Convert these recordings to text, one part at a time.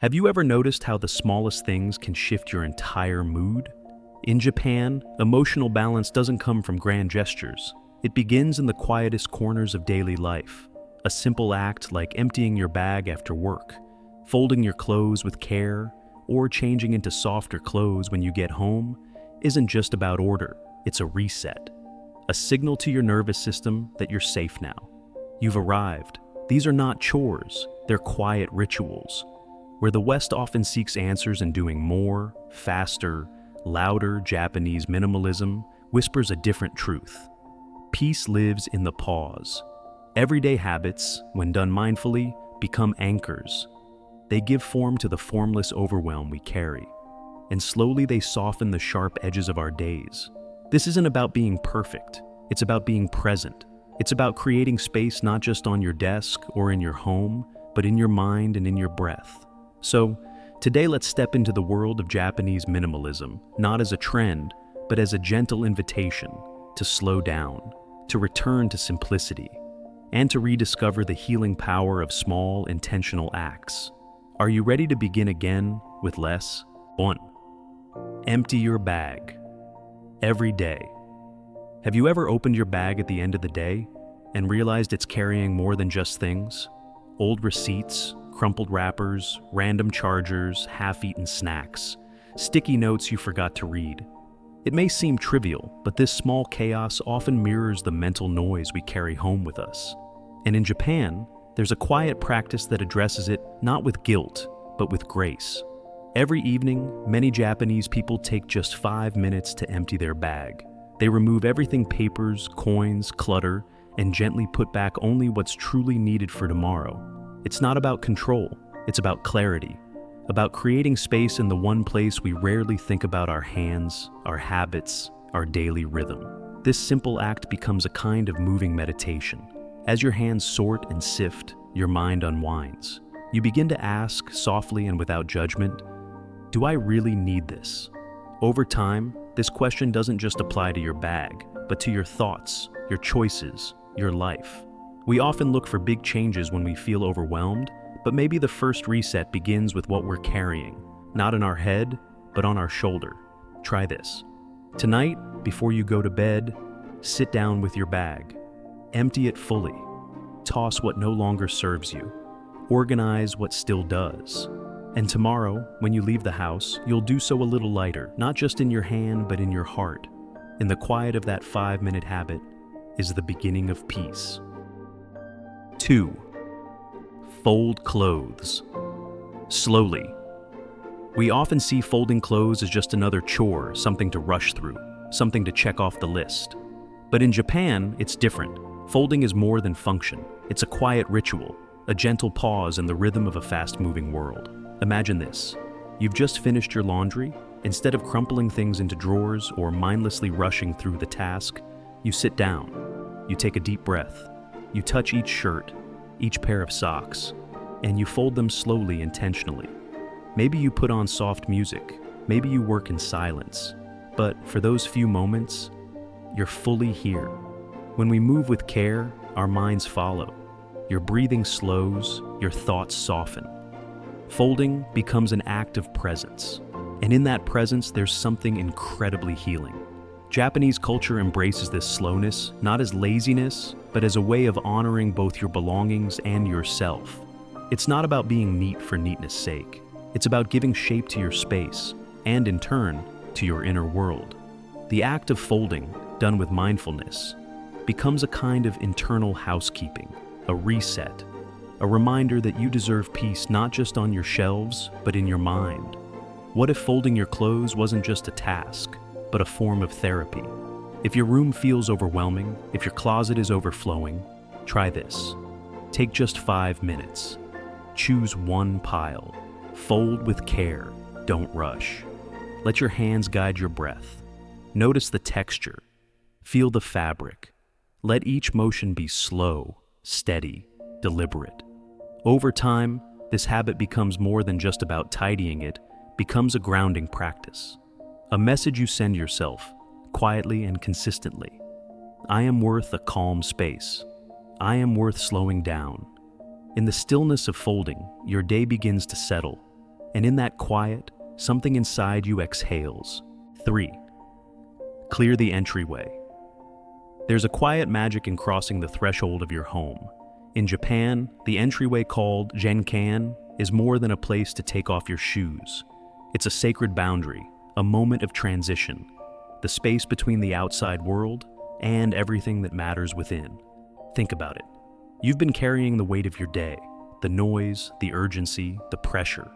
Have you ever noticed how the smallest things can shift your entire mood? In Japan, emotional balance doesn't come from grand gestures. It begins in the quietest corners of daily life. A simple act like emptying your bag after work, folding your clothes with care, or changing into softer clothes when you get home isn't just about order, it's a reset. A signal to your nervous system that you're safe now. You've arrived. These are not chores, they're quiet rituals. Where the West often seeks answers in doing more, faster, louder, Japanese minimalism whispers a different truth. Peace lives in the pause. Everyday habits, when done mindfully, become anchors. They give form to the formless overwhelm we carry, and slowly they soften the sharp edges of our days. This isn't about being perfect, it's about being present. It's about creating space not just on your desk or in your home, but in your mind and in your breath. So, today let's step into the world of Japanese minimalism, not as a trend, but as a gentle invitation to slow down, to return to simplicity, and to rediscover the healing power of small, intentional acts. Are you ready to begin again with less? 1. Empty your bag. Every day. Have you ever opened your bag at the end of the day and realized it's carrying more than just things? Old receipts, crumpled wrappers, random chargers, half-eaten snacks, sticky notes you forgot to read. It may seem trivial, but this small chaos often mirrors the mental noise we carry home with us. And in Japan, there's a quiet practice that addresses it not with guilt, but with grace. Every evening, many Japanese people take just 5 minutes to empty their bag. They remove everything papers, coins, clutter, and gently put back only what's truly needed for tomorrow. It's not about control, it's about clarity, about creating space in the one place we rarely think about: our hands, our habits, our daily rhythm. This simple act becomes a kind of moving meditation. As your hands sort and sift, your mind unwinds. You begin to ask, softly and without judgment, do I really need this? Over time, this question doesn't just apply to your bag, but to your thoughts, your choices, your life. We often look for big changes when we feel overwhelmed, but maybe the first reset begins with what we're carrying, not in our head, but on our shoulder. Try this. Tonight, before you go to bed, sit down with your bag. Empty it fully. Toss what no longer serves you. Organize what still does. And tomorrow, when you leave the house, you'll do so a little lighter, not just in your hand, but in your heart. In the quiet of that 5-minute habit is the beginning of peace. 2. Fold clothes. Slowly. We often see folding clothes as just another chore, something to rush through, something to check off the list. But in Japan, it's different. Folding is more than function. It's a quiet ritual, a gentle pause in the rhythm of a fast-moving world. Imagine this. You've just finished your laundry. Instead of crumpling things into drawers or mindlessly rushing through the task, you sit down. You take a deep breath. You touch each shirt, each pair of socks, and you fold them slowly, intentionally. Maybe you put on soft music, maybe you work in silence, but for those few moments, you're fully here. When we move with care, our minds follow. Your breathing slows, your thoughts soften. Folding becomes an act of presence, and in that presence, there's something incredibly healing. Japanese culture embraces this slowness, not as laziness, but as a way of honoring both your belongings and yourself. It's not about being neat for neatness' sake. It's about giving shape to your space, and in turn, to your inner world. The act of folding, done with mindfulness, becomes a kind of internal housekeeping, a reset, a reminder that you deserve peace not just on your shelves, but in your mind. What if folding your clothes wasn't just a task, but a form of therapy? If your room feels overwhelming, if your closet is overflowing, try this. Take just 5 minutes. Choose one pile. Fold with care. Don't rush. Let your hands guide your breath. Notice the texture. Feel the fabric. Let each motion be slow, steady, deliberate. Over time, this habit becomes more than just about tidying. It becomes a grounding practice. A message you send yourself, quietly and consistently. I am worth a calm space. I am worth slowing down. In the stillness of folding, your day begins to settle, And in that quiet, something inside you exhales. 3. Clear the entryway. There's a quiet magic in crossing the threshold of your home. In Japan, the entryway called genkan is more than a place to take off your shoes. It's a sacred boundary, a moment of transition, the space between the outside world and everything that matters within. Think about it. You've been carrying the weight of your day, the noise, the urgency, the pressure.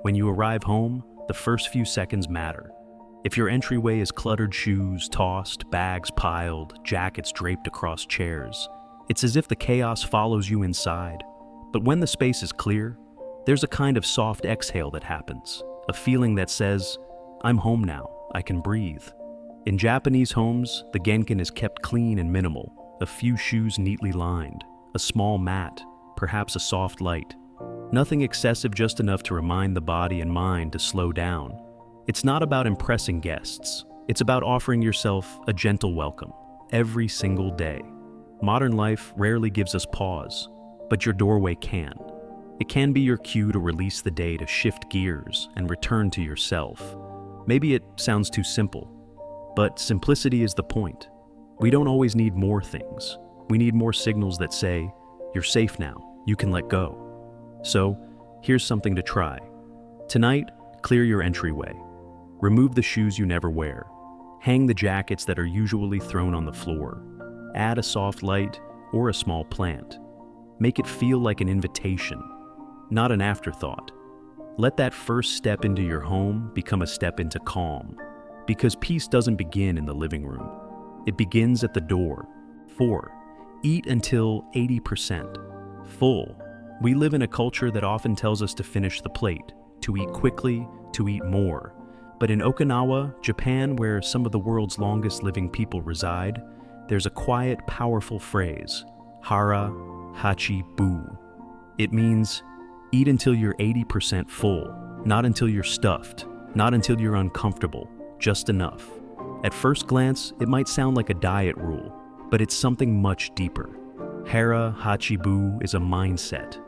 When you arrive home, the first few seconds matter. If your entryway is cluttered shoes tossed, bags piled, jackets draped across chairs, it's as if the chaos follows you inside. But when the space is clear, there's a kind of soft exhale that happens, a feeling that says, I'm home now, I can breathe. In Japanese homes, the genkan is kept clean and minimal, a few shoes neatly lined, a small mat, perhaps a soft light. Nothing excessive, just enough to remind the body and mind to slow down. It's not about impressing guests. It's about offering yourself a gentle welcome every single day. Modern life rarely gives us pause, but your doorway can. It can be your cue to release the day, to shift gears and return to yourself. Maybe it sounds too simple, but simplicity is the point. We don't always need more things. We need more signals that say, you're safe now, you can let go. So, here's something to try. Tonight, clear your entryway. Remove the shoes you never wear. Hang the jackets that are usually thrown on the floor. Add a soft light or a small plant. Make it feel like an invitation, not an afterthought. Let that first step into your home become a step into calm, because peace doesn't begin in the living room. It begins at the door. 4. Eat until 80% full. We live in a culture that often tells us to finish the plate, to eat quickly, to eat more. But in Okinawa, Japan, where some of the world's longest living people reside, there's a quiet, powerful phrase, hara hachi bu. It means, eat until you're 80% full, not until you're stuffed, not until you're uncomfortable, just enough. At first glance, it might sound like a diet rule, but it's something much deeper. Hara hachi bu is a mindset,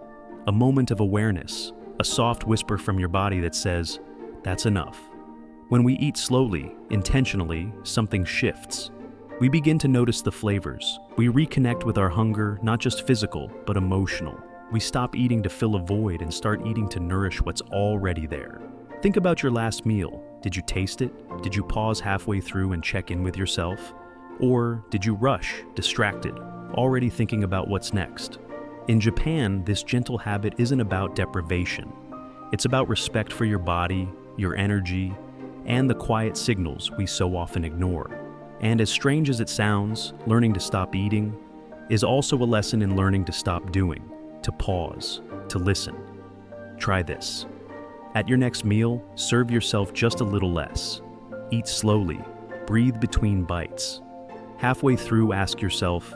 a moment of awareness, a soft whisper from your body that says, that's enough. When we eat slowly, intentionally, something shifts. We begin to notice the flavors. We reconnect with our hunger, not just physical, but emotional. We stop eating to fill a void and start eating to nourish what's already there. Think about your last meal. Did you taste it? Did you pause halfway through and check in with yourself? Or did you rush, distracted, already thinking about what's next? In Japan, this gentle habit isn't about deprivation. It's about respect for your body, your energy, and the quiet signals we so often ignore. And as strange as it sounds, learning to stop eating is also a lesson in learning to stop doing, to pause, to listen. Try this. At your next meal, serve yourself just a little less. Eat slowly, breathe between bites. Halfway through, ask yourself,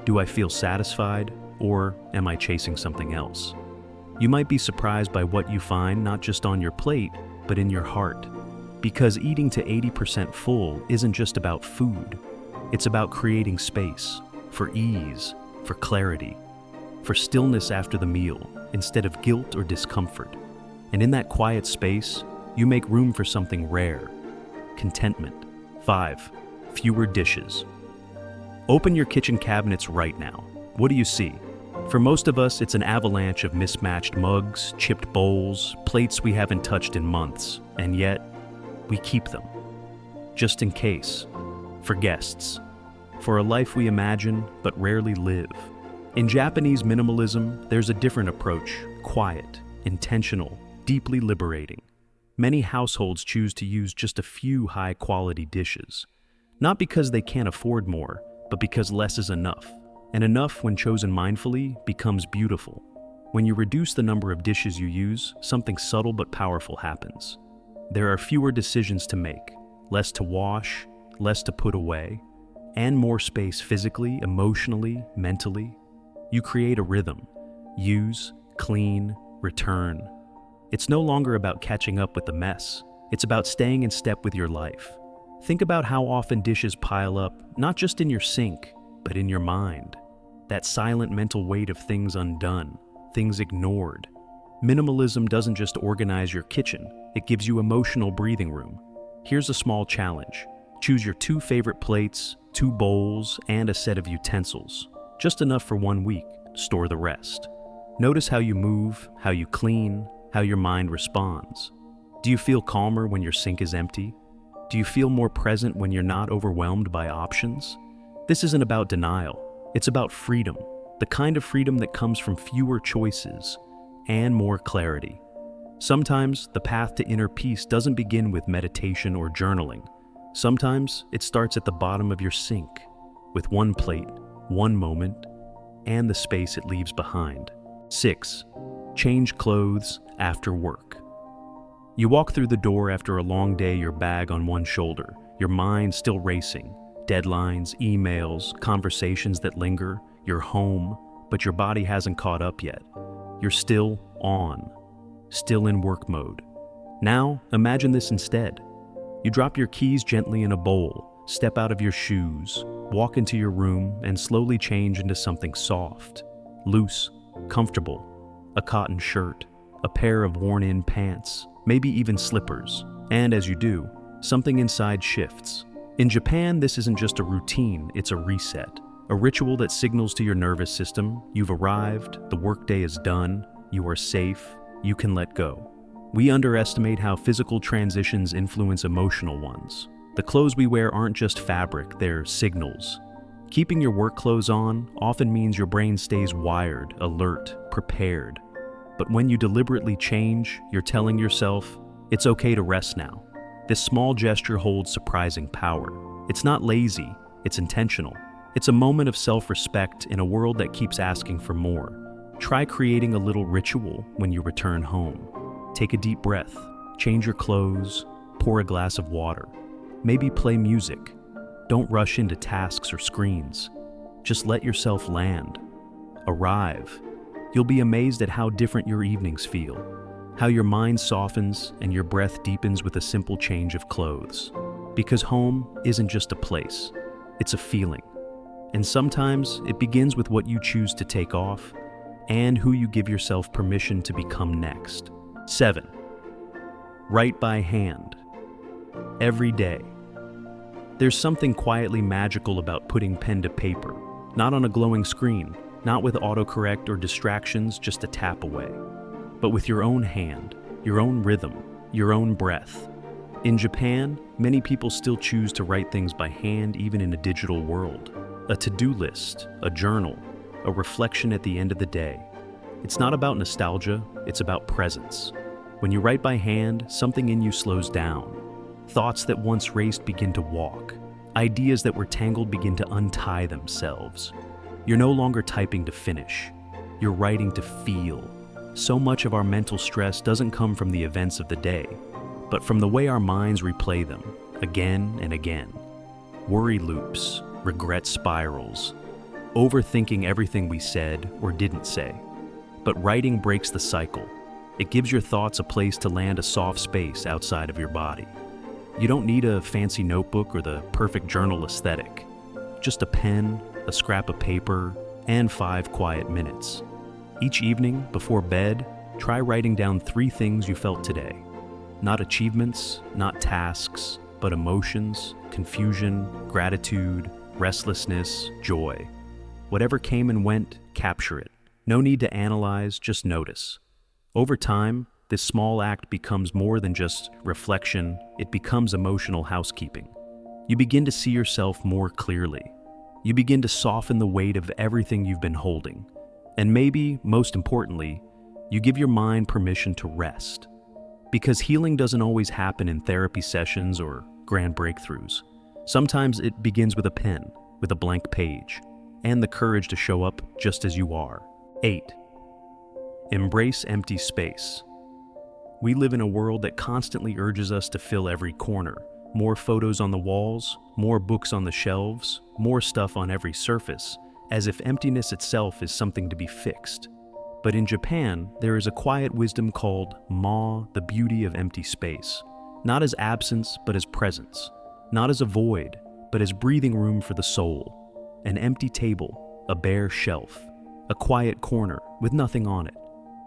do I feel satisfied, or am I chasing something else? You might be surprised by what you find, not just on your plate, but in your heart. Because eating to 80% full isn't just about food. It's about creating space, for ease, for clarity, for stillness after the meal, instead of guilt or discomfort. And in that quiet space, you make room for something rare, contentment. 5. Fewer dishes. Open your kitchen cabinets right now. What do you see? For most of us, it's an avalanche of mismatched mugs, chipped bowls, plates we haven't touched in months, and yet, we keep them. Just in case. For guests. For a life we imagine, but rarely live. In Japanese minimalism, there's a different approach, quiet, intentional, deeply liberating. Many households choose to use just a few high-quality dishes. Not because they can't afford more, but because less is enough. And enough, when chosen mindfully, becomes beautiful. When you reduce the number of dishes you use, something subtle but powerful happens. There are fewer decisions to make, less to wash, less to put away, and more space physically, emotionally, mentally. You create a rhythm. Use, clean, return. It's no longer about catching up with the mess. It's about staying in step with your life. Think about how often dishes pile up, not just in your sink, but in your mind. That silent mental weight of things undone, things ignored. Minimalism doesn't just organize your kitchen, it gives you emotional breathing room. Here's a small challenge. Choose your 2 favorite plates, 2 bowls, and a set of utensils. Just enough for 1 week. Store the rest. Notice how you move, how you clean, how your mind responds. Do you feel calmer when your sink is empty? Do you feel more present when you're not overwhelmed by options? This isn't about denial. It's about freedom. The kind of freedom that comes from fewer choices and more clarity. Sometimes the path to inner peace doesn't begin with meditation or journaling. Sometimes it starts at the bottom of your sink, with 1 plate, 1 moment, and the space it leaves behind. 6. Change clothes after work. You walk through the door after a long day, your bag on one shoulder, your mind still racing. Deadlines, emails, conversations that linger. You're home, but your body hasn't caught up yet. You're still on, still in work mode. Now, imagine this instead. You drop your keys gently in a bowl, step out of your shoes, walk into your room, and slowly change into something soft, loose, comfortable. A cotton shirt, a pair of worn-in pants, maybe even slippers. And as you do, something inside shifts. In Japan, this isn't just a routine, it's a reset. A ritual that signals to your nervous system, you've arrived, the workday is done, you are safe, you can let go. We underestimate how physical transitions influence emotional ones. The clothes we wear aren't just fabric, they're signals. Keeping your work clothes on often means your brain stays wired, alert, prepared. But when you deliberately change, you're telling yourself, it's okay to rest now. This small gesture holds surprising power. It's not lazy, it's intentional. It's a moment of self-respect in a world that keeps asking for more. Try creating a little ritual when you return home. Take a deep breath, change your clothes, pour a glass of water. Maybe play music. Don't rush into tasks or screens. Just let yourself land. Arrive. You'll be amazed at how different your evenings feel, how your mind softens and your breath deepens with a simple change of clothes. Because home isn't just a place, it's a feeling. And sometimes it begins with what you choose to take off and who you give yourself permission to become next. 7. Write by hand. Every day. There's something quietly magical about putting pen to paper, not on a glowing screen, not with autocorrect or distractions just a tap away, but with your own hand, your own rhythm, your own breath. In Japan, many people still choose to write things by hand even in a digital world. A to-do list, a journal, a reflection at the end of the day. It's not about nostalgia, it's about presence. When you write by hand, something in you slows down. Thoughts that once raced begin to walk. Ideas that were tangled begin to untie themselves. You're no longer typing to finish. You're writing to feel. So much of our mental stress doesn't come from the events of the day, but from the way our minds replay them, again and again. Worry loops, regret spirals, overthinking everything we said or didn't say. But writing breaks the cycle. It gives your thoughts a place to land, a soft space outside of your body. You don't need a fancy notebook or the perfect journal aesthetic. Just a pen, a scrap of paper, and 5 quiet minutes. Each evening, before bed, try writing down 3 things you felt today. Not achievements, not tasks, but emotions, confusion, gratitude, restlessness, joy. Whatever came and went, capture it. No need to analyze, just notice. Over time, this small act becomes more than just reflection, it becomes emotional housekeeping. You begin to see yourself more clearly. You begin to soften the weight of everything you've been holding. And maybe, most importantly, you give your mind permission to rest. Because healing doesn't always happen in therapy sessions or grand breakthroughs. Sometimes it begins with a pen, with a blank page, and the courage to show up just as you are. 8. Embrace empty space. We live in a world that constantly urges us to fill every corner. More photos on the walls, more books on the shelves, more stuff on every surface, as if emptiness itself is something to be fixed. But in Japan, there is a quiet wisdom called Ma, the beauty of empty space. Not as absence, but as presence. Not as a void, but as breathing room for the soul. An empty table, a bare shelf, a quiet corner with nothing on it.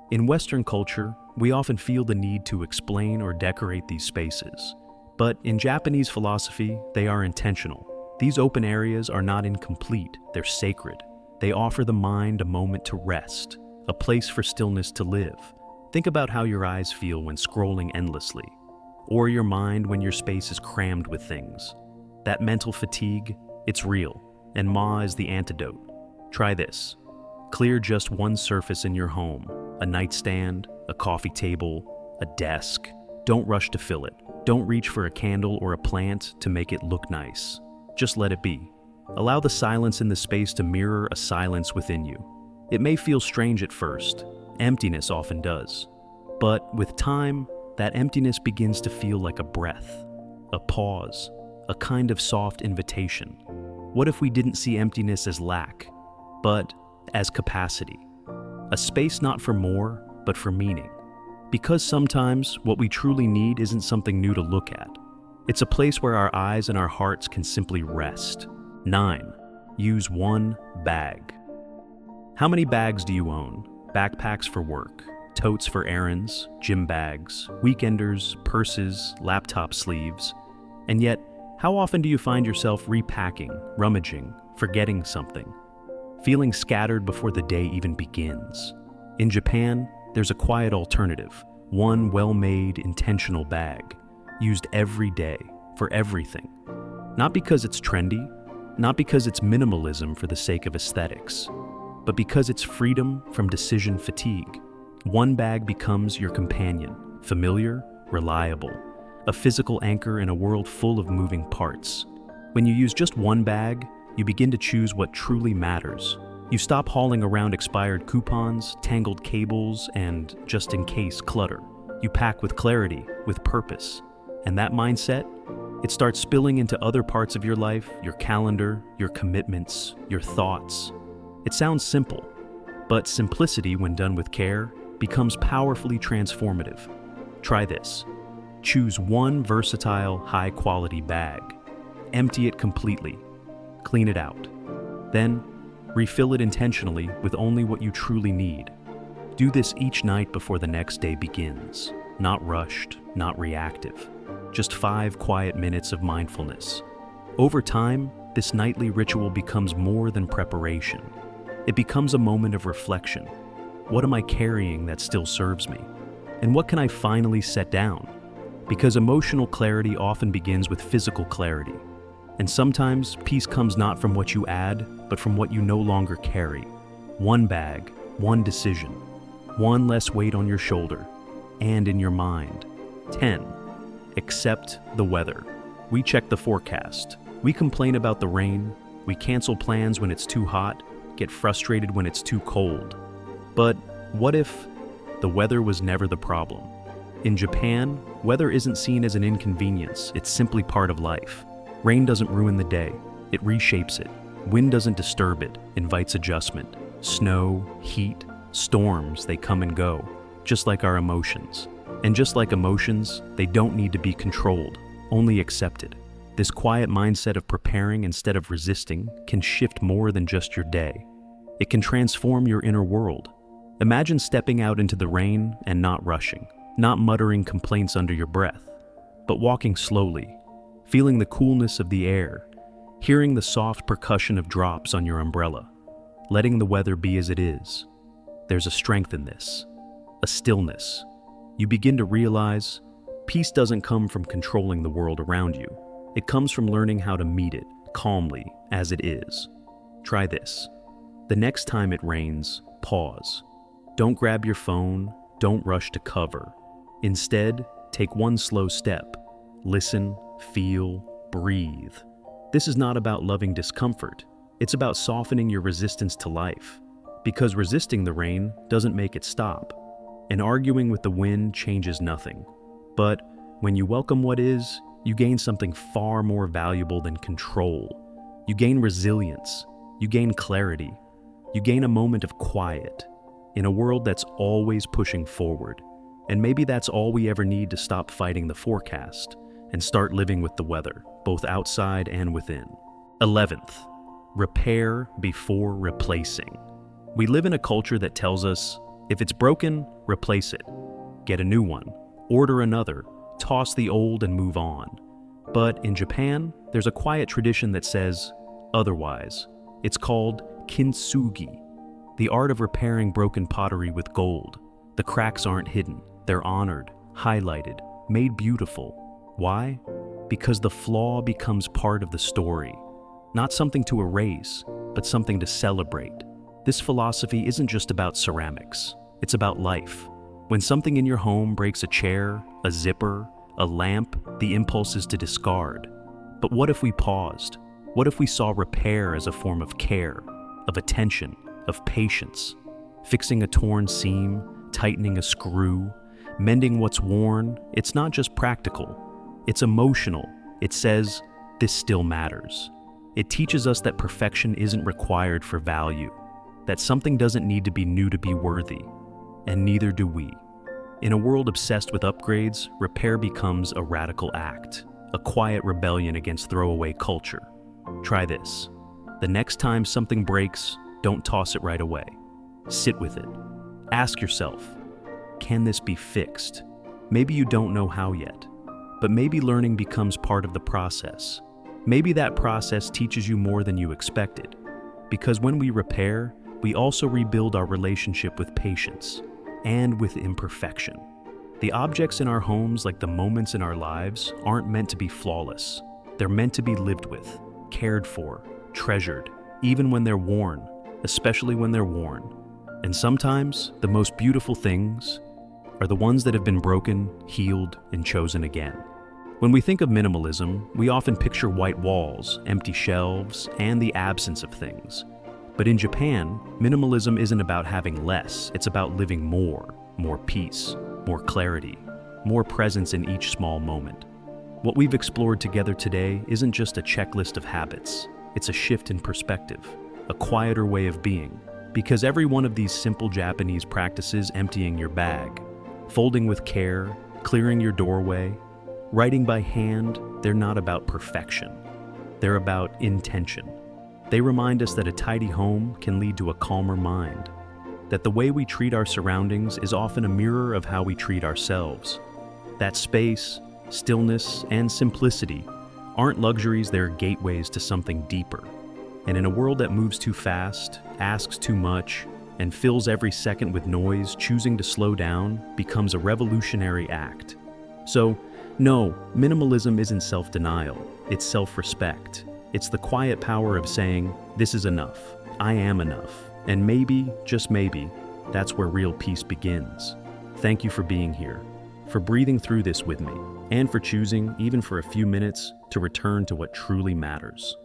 In Western culture, we often feel the need to explain or decorate these spaces. But in Japanese philosophy, they are intentional. These open areas are not incomplete, they're sacred. They offer the mind a moment to rest, a place for stillness to live. Think about how your eyes feel when scrolling endlessly, or your mind when your space is crammed with things. That mental fatigue, it's real, and Ma is the antidote. Try this. Clear just one surface in your home, a nightstand, a coffee table, a desk. Don't rush to fill it. Don't reach for a candle or a plant to make it look nice. Just let it be. Allow the silence in the space to mirror a silence within you. It may feel strange at first. Emptiness often does. But with time, that emptiness begins to feel like a breath, a pause, a kind of soft invitation. What if we didn't see emptiness as lack, but as capacity? A space not for more, but for meaning. Because sometimes what we truly need isn't something new to look at. It's a place where our eyes and our hearts can simply rest. 9. Use one bag. How many bags do you own? Backpacks for work, totes for errands, gym bags, weekenders, purses, laptop sleeves. And yet, how often do you find yourself repacking, rummaging, forgetting something, feeling scattered before the day even begins? In Japan, there's a quiet alternative, one well-made, intentional bag, used every day, for everything. Not because it's trendy, not because it's minimalism for the sake of aesthetics, but because it's freedom from decision fatigue. One bag becomes your companion, familiar, reliable, a physical anchor in a world full of moving parts. When you use just one bag, you begin to choose what truly matters. You stop hauling around expired coupons, tangled cables, and just-in-case clutter. You pack with clarity, with purpose. And that mindset, it starts spilling into other parts of your life, your calendar, your commitments, your thoughts. It sounds simple, but simplicity, when done with care, becomes powerfully transformative. Try this. Choose one versatile, high-quality bag. Empty it completely. Clean it out. Then, refill it intentionally with only what you truly need. Do this each night before the next day begins. Not rushed, not reactive. Just 5 quiet minutes of mindfulness. Over time, this nightly ritual becomes more than preparation. It becomes a moment of reflection. What am I carrying that still serves me? And what can I finally set down? Because emotional clarity often begins with physical clarity. And sometimes peace comes not from what you add, but from what you no longer carry. One bag, one decision, one less weight on your shoulder and in your mind. 10. Accept the weather. We check the forecast. We complain about the rain. We cancel plans when it's too hot, get frustrated when it's too cold. But what if the weather was never the problem? In Japan, weather isn't seen as an inconvenience, it's simply part of life. Rain doesn't ruin the day, it reshapes it. Wind doesn't disturb it, invites adjustment. Snow, heat, storms, they come and go, just like our emotions. And just like emotions, they don't need to be controlled, only accepted. This quiet mindset of preparing instead of resisting can shift more than just your day. It can transform your inner world. Imagine stepping out into the rain and not rushing, not muttering complaints under your breath, but walking slowly, feeling the coolness of the air, hearing the soft percussion of drops on your umbrella, letting the weather be as it is. There's a strength in this, a stillness. You begin to realize peace doesn't come from controlling the world around you. It comes from learning how to meet it calmly as it is. Try this. The next time it rains, pause. Don't grab your phone, don't rush to cover. Instead, take one slow step. Listen, feel, breathe. This is not about loving discomfort. It's about softening your resistance to life. Because resisting the rain doesn't make it stop. And arguing with the wind changes nothing. But when you welcome what is, you gain something far more valuable than control. You gain resilience. You gain clarity. You gain a moment of quiet in a world that's always pushing forward. And maybe that's all we ever need to stop fighting the forecast and start living with the weather, both outside and within. 11th, repair before replacing. We live in a culture that tells us, If it's broken, replace it. Get a new one, order another, toss the old and move on. But in Japan, there's a quiet tradition that says otherwise. It's called kintsugi, the art of repairing broken pottery with gold. The cracks aren't hidden, they're honored, highlighted, made beautiful. Why? Because the flaw becomes part of the story. Not something to erase, but something to celebrate. This philosophy isn't just about ceramics, it's about life. When something in your home breaks a chair, a zipper, a lamp, the impulse is to discard. But what if we paused? What if we saw repair as a form of care, of attention, of patience? Fixing a torn seam, tightening a screw, mending what's worn, it's not just practical, it's emotional. It says, this still matters. It teaches us that perfection isn't required for value, that something doesn't need to be new to be worthy, and neither do we. In a world obsessed with upgrades, repair becomes a radical act, a quiet rebellion against throwaway culture. Try this. The next time something breaks, don't toss it right away. Sit with it. Ask yourself, can this be fixed? Maybe you don't know how yet, but maybe learning becomes part of the process. Maybe that process teaches you more than you expected, because when we repair, we also rebuild our relationship with patience and with imperfection. The objects in our homes, like the moments in our lives, aren't meant to be flawless. They're meant to be lived with, cared for, treasured, even when they're worn, especially when they're worn. And sometimes, the most beautiful things are the ones that have been broken, healed, and chosen again. When we think of minimalism, we often picture white walls, empty shelves, and the absence of things. But in Japan, minimalism isn't about having less, it's about living more peace, more clarity, more presence in each small moment. What we've explored together today isn't just a checklist of habits, it's a shift in perspective, a quieter way of being. Because every one of these simple Japanese practices, emptying your bag, folding with care, clearing your doorway, writing by hand, they're not about perfection. They're about intention. They remind us that a tidy home can lead to a calmer mind, that the way we treat our surroundings is often a mirror of how we treat ourselves. That space, stillness, and simplicity aren't luxuries, they're gateways to something deeper. And in a world that moves too fast, asks too much, and fills every second with noise, choosing to slow down becomes a revolutionary act. So, no, minimalism isn't self-denial, it's self-respect. It's the quiet power of saying, this is enough, I am enough, and maybe, just maybe, that's where real peace begins. Thank you for being here, for breathing through this with me, and for choosing, even for a few minutes, to return to what truly matters.